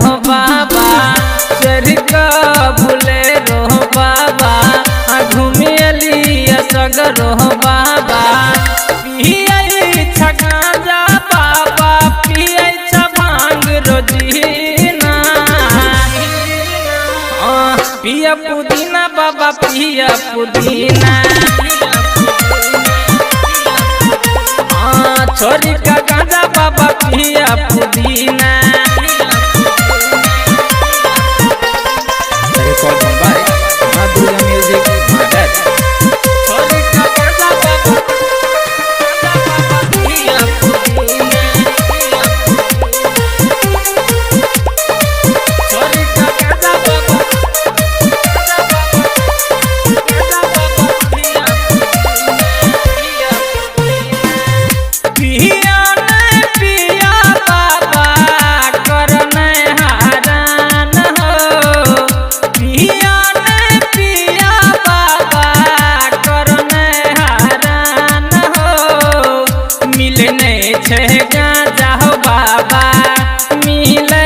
बाबा चढ़ का बोलेरो बाबा घूमियली सगरो बाबा पियै गांजा बाबा पियै भांग रोजीना पिया पुदीना बाबा पिया पुदीना छोरी का गांजा बाबा पिया पुदीना गांजा हो बाबा मिले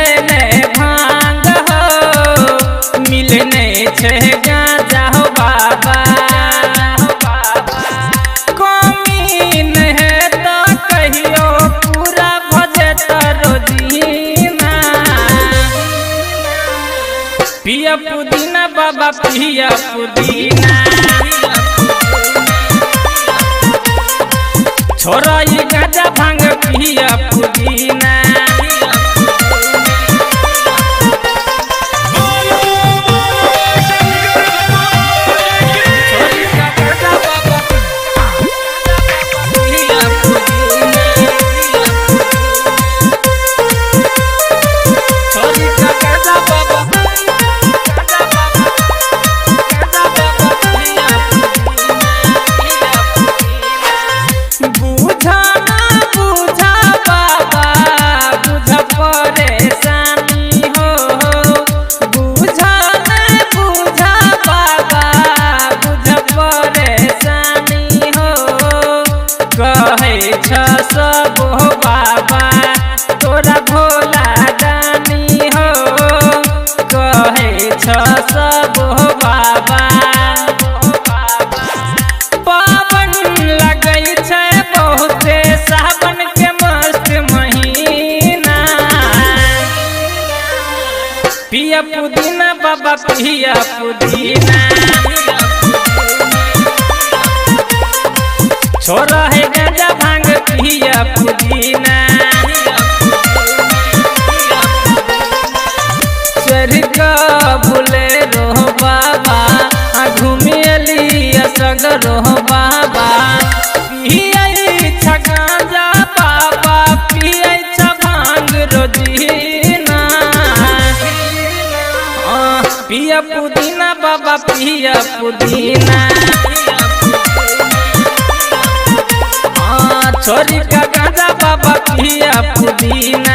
भांग हो मिलने छे गांजा हो बाबा कमीन है तो कहियो पूरा भजे तो रोजीना पिया पुदीना बाबा पिया पुदीना छोरा ये गांजा भांग पिया पुदीना सब हो बाबा तोरा भोला दानी हो कहे सब हो बाबा पावन लगे छे बहुते सावन के मस्त महीना पिया पुदीना बाबा पिया पुदीना छोरा है गांजा भांग पिया पुदीना चढ़ का बोलेरो बाबा घूमियली सगरो बाबा पियै गांजा बाबा पियै भांग रोजीना पिया पुदीना बाबा पिया पुदीना छोरी का गांजा बाबा पिया पुदीना।